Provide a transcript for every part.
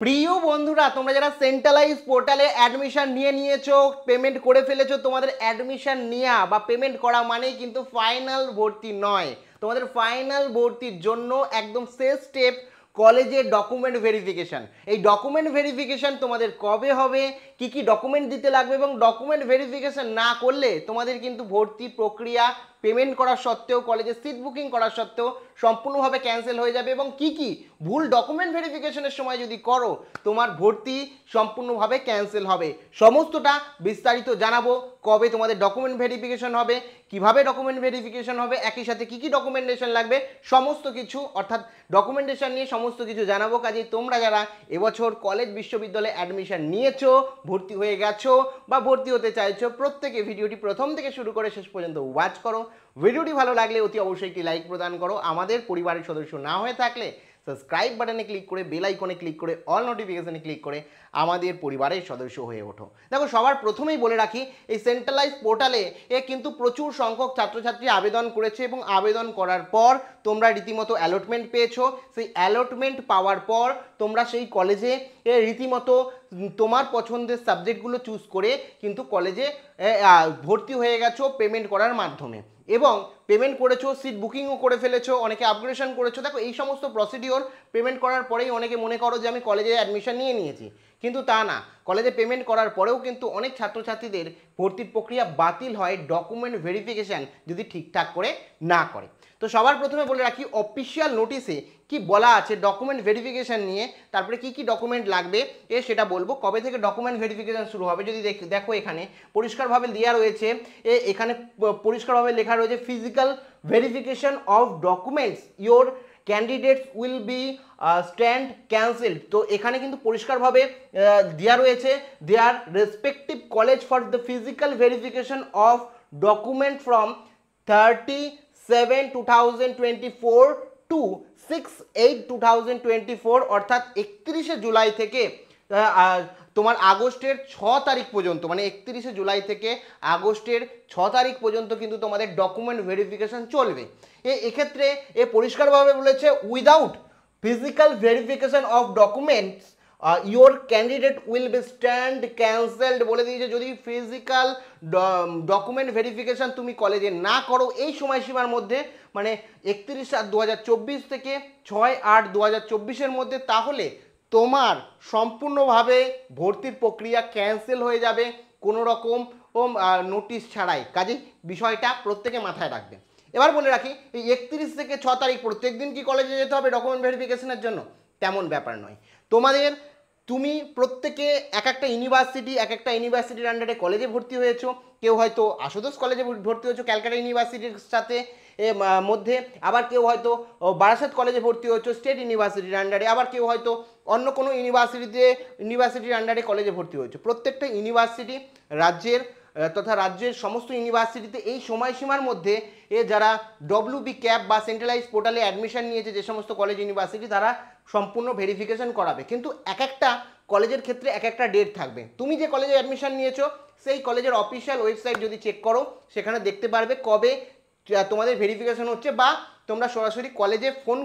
প্রিয় বন্ধুরা, তোমরা যারা সেন্ট্রালাইজ পোর্টালে অ্যাডমিশন নিয়েছো, পেমেন্ট করে ফেলেছো, তোমাদের অ্যাডমিশন নেওয়া বা পেমেন্ট করা মানেই কিন্তু ফাইনাল ভর্তি নয়। তোমাদের ফাইনাল ভর্তির জন্য একদম শেষ স্টেপ কলেজের ডকুমেন্ট ভেরিফিকেশন। এই ডকুমেন্ট ভেরিফিকেশন তোমাদের কবে হবে, কি কি ডকুমেন্ট দিতে লাগবে, এবং ডকুমেন্ট ভেরিফিকেশন না করলে তোমাদের কিন্তু ভর্তি প্রক্রিয়া পেমেন্ট করা সত্ত্বেও, কলেজে সিট বুকিং করা সত্ত্বেও সম্পূর্ণভাবে ক্যান্সেল হয়ে যাবে, এবং কি কি ভুল ডকুমেন্ট ভেরিফিকেশনের সময় যদি করো তোমার ভর্তি সম্পূর্ণভাবে ক্যান্সেল হবে। সমস্তটা বিস্তারিত জানাবো। কবে তোমাদের ডকুমেন্ট ভেরিফিকেশন হবে, কিভাবে ডকুমেন্ট ভেরিফিকেশন হবে, একই সাথে কি কি ডকুমেন্টেশন লাগবে, সমস্ত কিছু অর্থাৎ ডকুমেন্টেশন নিয়ে সমস্ত কিছু জানাবো। কাজেই তোমরা যারা এবছর কলেজ বিশ্ববিদ্যালয়ে অ্যাডমিশন নিয়েছো, ভর্তি হয়ে গেছো বা ভর্তি হতে চাইছো, প্রত্যেকে ভিডিওটি প্রথম থেকে শুরু করে শেষ পর্যন্ত ওয়াচ করো। ভিডিওটি ভালো লাগলে অতি অবশ্যই একটি লাইক প্রদান করো। আমাদের পরিবারের সদস্য না হয়ে থাকলে সাবস্ক্রাইব বাটনে ক্লিক করে বেল আইকনে ক্লিক করে অল নোটিফিকেশনে ক্লিক করে আমাদের পরিবারের সদস্য হয়ে ওঠো। দেখো, সবার প্রথমেই বলে রাখি, এই সেন্ট্রালাইজ পোর্টালে কিন্তু প্রচুর সংখ্যক ছাত্রছাত্রী আবেদন করেছে, এবং আবেদন করার পর তোমরা রীতিমতো অ্যালটমেন্ট পেয়েছো। সেই অ্যালটমেন্ট পাওয়ার পর তোমরা সেই কলেজে রীতিমতো তোমার পছন্দের সাবজেক্টগুলো চুজ করে কিন্তু কলেজে ভর্তি হয়ে গেছো পেমেন্ট করার মাধ্যমে, এবং পেমেন্ট করেছো, সিট বুকিংও করে ফেলেছো, অনেকে আপগ্রেডেশন করেছো। দেখো, এই সমস্ত প্রসিডিওর পেমেন্ট করার পরেই অনেকে মনে করো যে আমি কলেজে অ্যাডমিশন নিয়েছি, কিন্তু তা না। কলেজে পেমেন্ট করার পরেও কিন্তু অনেক ছাত্রছাত্রীদের ভর্তির প্রক্রিয়া বাতিল হয় ডকুমেন্ট ভেরিফিকেশান যদি ঠিকঠাক করে না করে। তো সবার প্রথমে বলে রাখি, অফিসিয়াল নোটিশে কি বলা আছে ডকুমেন্ট ভেরিফিকেশান নিয়ে, তারপরে কি কি ডকুমেন্ট লাগবে সেটা বলবো। কবে থেকে ডকুমেন্ট ভেরিফিকেশান শুরু হবে যদি দেখো, এখানে পরিষ্কারভাবে দেওয়া রয়েছে। এখানে পরিষ্কারভাবে লেখা রয়েছে, physical verification of documents your candidates will be stand cancelled. তো এখানে কিন্তু পরিষ্কারভাবে দেওয়া রয়েছে, their respective college for the physical verification of document from 30/7/2024 to 6/8/2024, অর্থাৎ 31শে জুলাই থেকে তোমার আগস্টের 6 তারিখ পর্যন্ত, মানে 31শে জুলাই থেকে আগস্টের 6 তারিখ পর্যন্ত কিন্তু তোমাদের ডকুমেন্ট ভেরিফিকেশন চলবে। এক্ষেত্রে পরিষ্কারভাবে বলেছে, without physical verification of documents your candidate will be stand cancelled. বলে দিয়েছে, যদি ফিজিক্যাল ডকুমেন্ট ভেরিফিকেশান তুমি কলেজে না করো এই সময়সীমার মধ্যে, মানে 31/7/2024 থেকে 6/8/2024 মধ্যে, তাহলে তোমার সম্পূর্ণভাবে ভর্তির প্রক্রিয়া ক্যান্সেল হয়ে যাবে কোনো রকম নোটিশ ছাড়াই। কাজেই বিষয়টা প্রত্যেকে মাথায় রাখবে। এবার বলে রাখি, এই 31 থেকে 6 তারিখ প্রত্যেক দিন কি কলেজে যেতে হবে ডকুমেন্ট ভেরিফিকেশনের জন্য? তেমন ব্যাপার নয়। তুমি প্রত্যেকে এক একটা ইউনিভার্সিটির আন্ডারে কলেজে ভর্তি হয়েছো। কেউ হয়তো আশুতোষ কলেজে ভর্তি হয়েছো ক্যালকাটা ইউনিভার্সিটির সাথে মধ্যে, আবার কেউ হয়তো বারাসাত কলেজে ভর্তি হয়েছো স্টেট ইউনিভার্সিটির আন্ডারে, আবার কেউ হয়তো অন্য কোনো ইউনিভার্সিটির আন্ডারে কলেজে ভর্তি হয়েছে। প্রত্যেকটা ইউনিভার্সিটি রাজ্যের সমস্ত ইউনিভার্সিটিতে এই সময়সীমার মধ্যে যারা ডব্লিউবি ক্যাপ বা সেন্ট্রালাইজ পোর্টালে অ্যাডমিশন নিয়েছে যে সমস্ত কলেজ ইউনিভার্সিটি, তারা সম্পূর্ণ ভেরিফিকেশন করাবে। কিন্তু এক একটা কলেজের ক্ষেত্রে এক একটা ডেট থাকবে। তুমি যে কলেজে অ্যাডমিশন নিয়েছো সেই কলেজের অফিসিয়াল ওয়েবসাইট যদি চেক করো, সেখানে দেখতে পারবে কবে তোমাদের ভেরিফিকেশন হচ্ছে, বা তোমরা সরাসরি কলেজে ফোন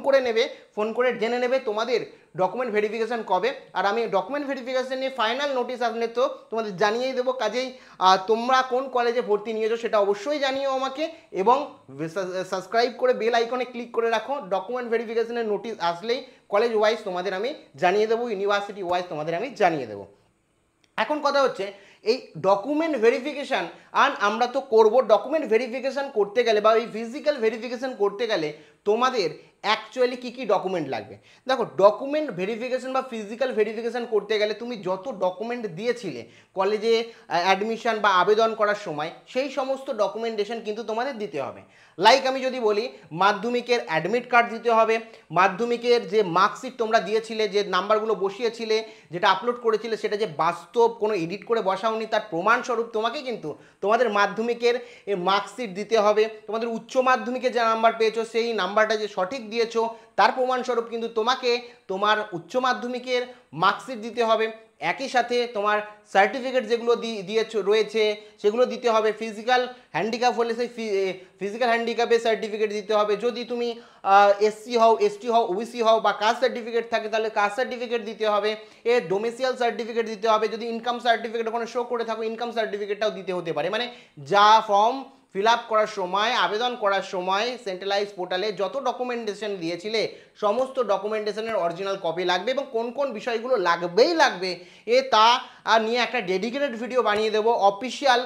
করে জেনে নেবে তোমাদের ডকুমেন্ট ভেরিফিকেশন কবে। আর আমি ডকুমেন্ট ভেরিফিকেশন নিয়ে ফাইনাল নোটিশ আসলে তো তোমাদের জানিয়েই দেবো। কাজেই তোমরা কোন কলেজে ভর্তি নিয়েছো সেটা অবশ্যই জানিও আমাকে, এবং সাবস্ক্রাইব করে বেল আইকনে ক্লিক করে রাখো। ডকুমেন্ট ভেরিফিকেশনের নোটিশ আসলেই কলেজ ওয়াইজ তোমাদের আমি জানিয়ে দেবো, ইউনিভার্সিটি ওয়াইজ তোমাদের আমি জানিয়ে দেবো। এখন কথা হচ্ছে, এই ডকুমেন্ট ভেরিফিকেশান আমরা তো করবো। ডকুমেন্ট ভেরিফিকেশান করতে গেলে বা এই ফিজিক্যাল ভেরিফিকেশান করতে গেলে তোমাদের অ্যাকচুয়ালি কী কী ডকুমেন্ট লাগবে? দেখো, ডকুমেন্ট ভেরিফিকেশান বা ফিজিক্যাল ভেরিফিকেশান করতে গেলে তুমি যত ডকুমেন্ট দিয়েছিলে কলেজে অ্যাডমিশন বা আবেদন করার সময়, সেই সমস্ত ডকুমেন্টেশন কিন্তু তোমাদের দিতে হবে। লাইক আমি যদি বলি, মাধ্যমিকের অ্যাডমিট কার্ড দিতে হবে, মাধ্যমিকের যে মার্কশিট তোমরা দিয়েছিলে, যে নাম্বারগুলো বসিয়েছিলে, যেটা আপলোড করেছিলে, সেটা যে বাস্তব কোনো এডিট করে বসাওনি তার প্রমাণস্বরূপ তোমাকে কিন্তু তোমাদের মাধ্যমিকের মার্কশিট দিতে হবে। তোমাদের উচ্চ মাধ্যমিকে যে নাম্বার পেয়েছো সেই নাম্বারটা যে সঠিক দিয়েছো তার প্রমাণস্বরূপ কিন্তু তোমাকে তোমার উচ্চ মাধ্যমিকের মার্কশিট দিতে হবে, একই সাথে তোমার সার্টিফিকেট যেগুলো দিয়েছো রয়েছে সেগুলো দিতে হবে। ফিজিক্যাল হ্যান্ডিক্যাপ হলে সেই ফিজিক্যাল হ্যান্ডিক্যাপের সার্টিফিকেট দিতে হবে। যদি তুমি এসসি হও, এসটি হও, ওবিসি হও বা কাস্ট সার্টিফিকেট থাকে তাহলে কাস্ট সার্টিফিকেট দিতে হবে, এর ডোমেসিয়াল সার্টিফিকেট দিতে হবে। যদি ইনকাম সার্টিফিকেট ওখানে শো করে থাকো ইনকাম সার্টিফিকেটটাও দিতে হতে পারে। মানে যা ফর্ম ফিল আপ করার সময়, আবেদন করার সময় সেন্ট্রালাইজ পোর্টালে যত ডকুমেন্টেশন দিয়েছিলে সমস্ত ডকুমেন্টেশনের অরিজিনাল কপি লাগবে, এবং কোন কোন বিষয়গুলো লাগবেই লাগবে তা নিয়ে একটা ডেডিকেটেড ভিডিও বানিয়ে দেবো। অফিসিয়াল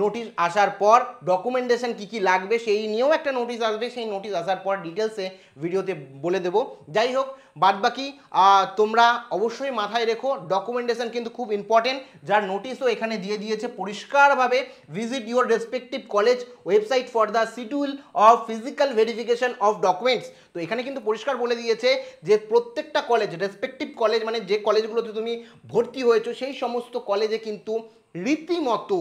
নোটিশ আসার পর ডকুমেন্টেশন কী কী লাগবে সেই নিয়েও একটা নোটিশ আসবে, সেই নোটিশ আসার পর ডিটেলসে ভিডিওতে বলে দেবো। যাই হোক, বাদবাকি তোমরা অবশ্যই মাথায় রেখো ডকুমেন্টেশন কিন্তু খুব ইম্পর্টেন্ট, যার নোটিশও এখানে দিয়ে দিয়েছে পরিষ্কারভাবে। Visit your respective college website for the schedule of physical verification of documents. তো এখানে কিন্তু পরিষ্কার বলে দিয়েছে যে প্রত্যেকটা কলেজ, রেসপেক্টিভ কলেজ মানে যে কলেজগুলোতে তুমি ভর্তি হয়েছো সেই সমস্ত কলেজে কিন্তু রীতিমতো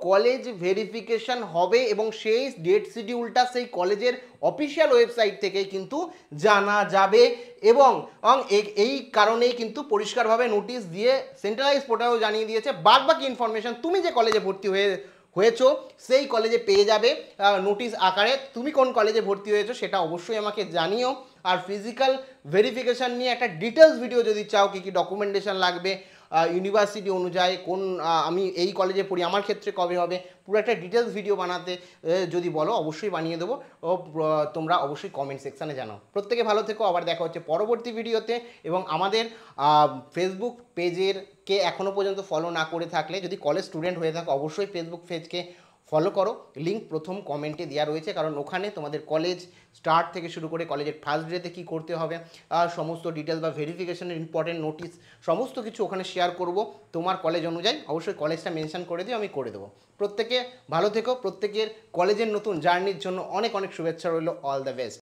কলেজ ভেরিফিকেশন হবে, এবং সেই ডেট শিডিউলটা সেই কলেজের অফিসিয়াল ওয়েবসাইট থেকেই কিন্তু জানা যাবে। এবং এই কারণেই কিন্তু পরিষ্কারভাবে নোটিশ দিয়ে সেন্ট্রালাইজ পোর্টালও জানিয়ে দিয়েছে বাদবাকি ইনফরমেশন তুমি যে কলেজে ভর্তি হয়েছো সেই কলেজে পেয়ে যাবে নোটিশ আকারে। তুমি কোন কলেজে ভর্তি হয়েছো সেটা অবশ্যই আমাকে জানিও। আর ফিজিক্যাল ভেরিফিকেশান নিয়ে একটা ডিটেলস ভিডিও যদি চাও, কী কী ডকুমেন্টেশন লাগবে ইউনিভার্সিটি অনুযায়ী, কোন আমি এই কলেজে পড়ি আমার ক্ষেত্রে কবে হবে, পুরো একটা ডিটেলস ভিডিও বানাতে যদি বলো অবশ্যই বানিয়ে দেবো। তোমরা অবশ্যই কমেন্ট সেকশানে জানাও। প্রত্যেকে ভালো থেকো, আবার দেখা হচ্ছে পরবর্তী ভিডিওতে। এবং আমাদের ফেসবুক পেজেরকে এখনও পর্যন্ত ফলো না করে থাকলে, যদি কলেজ স্টুডেন্ট হয়ে থাকো অবশ্যই ফেসবুক পেজকে ফলো করো, লিঙ্ক প্রথম কমেন্টে দেওয়া রয়েছে, কারণ ওখানে তোমাদের কলেজ স্টার্ট থেকে শুরু করে কলেজের ফার্স্ট ডেতে কী করতে হবে সমস্ত ডিটেলস বা ভেরিফিকেশনের ইম্পর্টেন্ট নোটিশ সমস্ত কিছু ওখানে শেয়ার করব তোমার কলেজ অনুযায়ী। অবশ্যই কলেজটা মেনশন করে দিও, আমি করে দেবো। প্রত্যেকে ভালো থেকো, প্রত্যেকের কলেজের নতুন জার্নির জন্য অনেক অনেক শুভেচ্ছা রইল। All the best.